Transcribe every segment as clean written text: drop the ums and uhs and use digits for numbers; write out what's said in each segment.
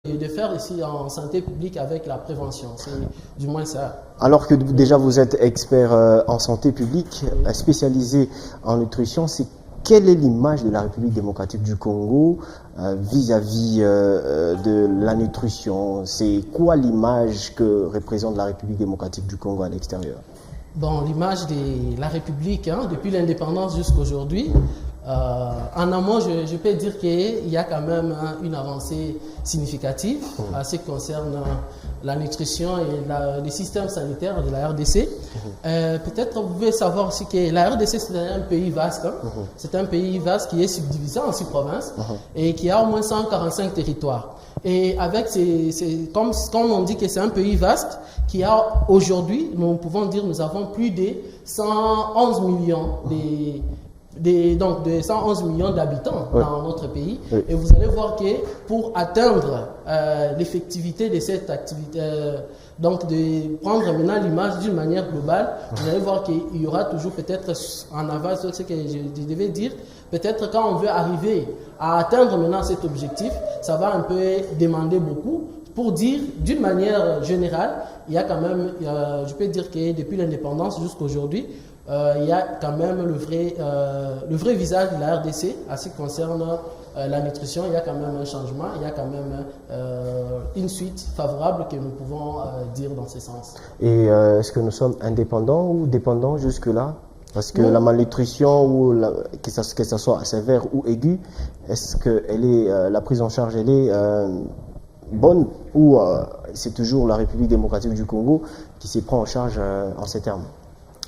de faire ici en santé publique avec la prévention. C'est du moins ça. Alors que déjà vous êtes expert en santé publique, spécialisé en nutrition, quelle est l'image de la République démocratique du Congo vis-à-vis de la nutrition? C'est quoi l'image que représente la République démocratique du Congo à l'extérieur? Bon, l'image de la République, depuis l'indépendance jusqu'à aujourd'hui, en amont, je peux dire qu'il y a quand même une avancée significative en ce qui concerne la nutrition et le système sanitaire de la RDC. Peut-être vous pouvez savoir aussi que la RDC, c'est un pays vaste. C'est un pays vaste qui est subdivisé en 6 provinces et qui a au moins 145 territoires. Et avec comme on dit que c'est un pays vaste, qui a aujourd'hui, nous pouvons dire, nous avons plus de 111 millions donc de 111 millions d'habitants dans notre pays. Et vous allez voir que pour atteindre l'effectivité de cette activité, donc de prendre maintenant l'image d'une manière globale, vous allez voir qu'il y aura toujours peut-être en avance ce que je devais dire. Peut-être quand on veut arriver à atteindre maintenant cet objectif, ça va un peu demander beaucoup. Pour dire d'une manière générale, il y a quand même, je peux dire que depuis l'indépendance jusqu'à aujourd'hui, il y a quand même le vrai visage de la RDC en ce qui concerne la nutrition. Il y a quand même un changement, il y a quand même une suite favorable que nous pouvons dire dans ce sens. Et est-ce que nous sommes indépendants ou dépendants jusque-là? Parce que la malnutrition, que ça soit sévère ou aiguë, est-ce que la prise en charge, elle est bonne ou c'est toujours la République démocratique du Congo qui se prend en charge en ces termes?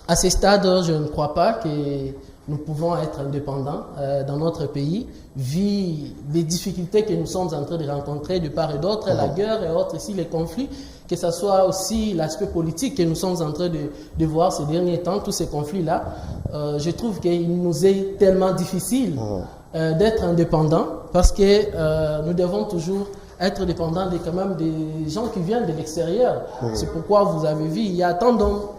À ce stade, je ne crois pas que nous pouvons être indépendants dans notre pays, vu les difficultés que nous sommes en train de rencontrer de part et d'autre, la guerre et autres, ici les conflits, que ce soit aussi l'aspect politique que nous sommes en train de voir ces derniers temps, tous ces conflits-là. Je trouve qu'il nous est tellement difficile d'être indépendants parce que nous devons toujours être dépendants quand même des gens qui viennent de l'extérieur. C'est pourquoi vous avez vu, il y a tant d'ONG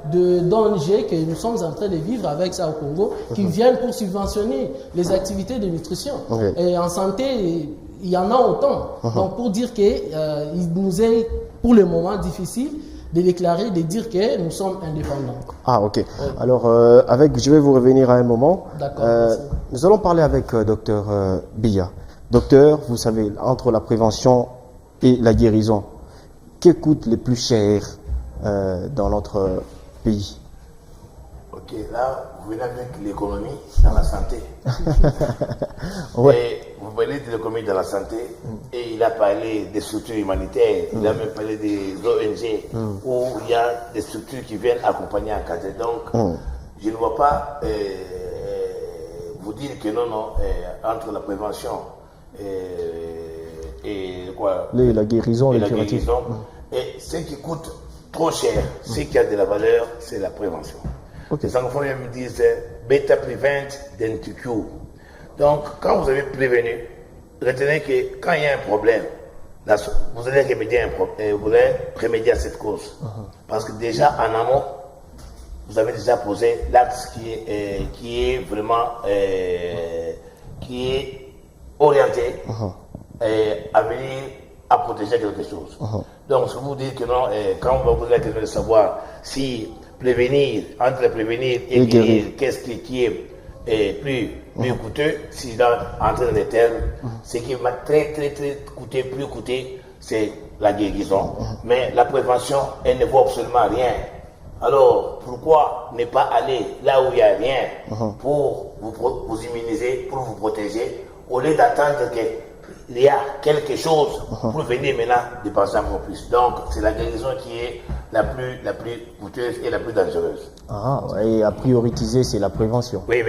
que nous sommes en train de vivre avec ça au Congo, qui viennent pour subventionner les activités de nutrition. Et en santé, il y en a autant. Donc pour dire qu'il nous est pour le moment difficile de déclarer, de dire que nous sommes indépendants. Ah, ok. Alors, je vais vous revenir à un moment. D'accord. Nous allons parler avec Dr Biya. Docteur, vous savez, entre la prévention et la guérison, que coûte le plus cher dans notre pays? Ok, là, vous venez avec l'économie dans la santé. Et vous parlez de l'économie dans la santé, et il a parlé des structures humanitaires, il a même parlé des ONG, où il y a des structures qui viennent accompagner en cadre. Donc, je ne vois pas vous dire que non, entre la prévention et quoi, la guérison et la guérison, et ce qui coûte trop cher, ce qui a de la valeur, c'est la prévention. Les anglophones me disent better prevent than to cure. Donc, quand vous avez prévenu, retenez que quand il y a un problème, vous allez remédier à cette cause. Parce que déjà en amont, vous avez déjà posé l'acte qui est vraiment qui est orienté à venir à protéger quelque chose. Donc, si vous dites que non, quand on va vous dire de savoir si entre prévenir et guérir, qu'est-ce qui est plus coûteux, si dans entre les termes, ce qui va très coûter, plus coûter, c'est la guérison. Mais la prévention, elle ne vaut absolument rien. Alors, pourquoi ne pas aller là où il n'y a rien pour vous immuniser, pour vous protéger, au lieu d'attendre qu'il y a quelque chose pour venir maintenant dépenser encore plus. Donc, c'est la guérison qui est la plus coûteuse et la plus dangereuse. Et à prioriser, c'est la prévention. Oui.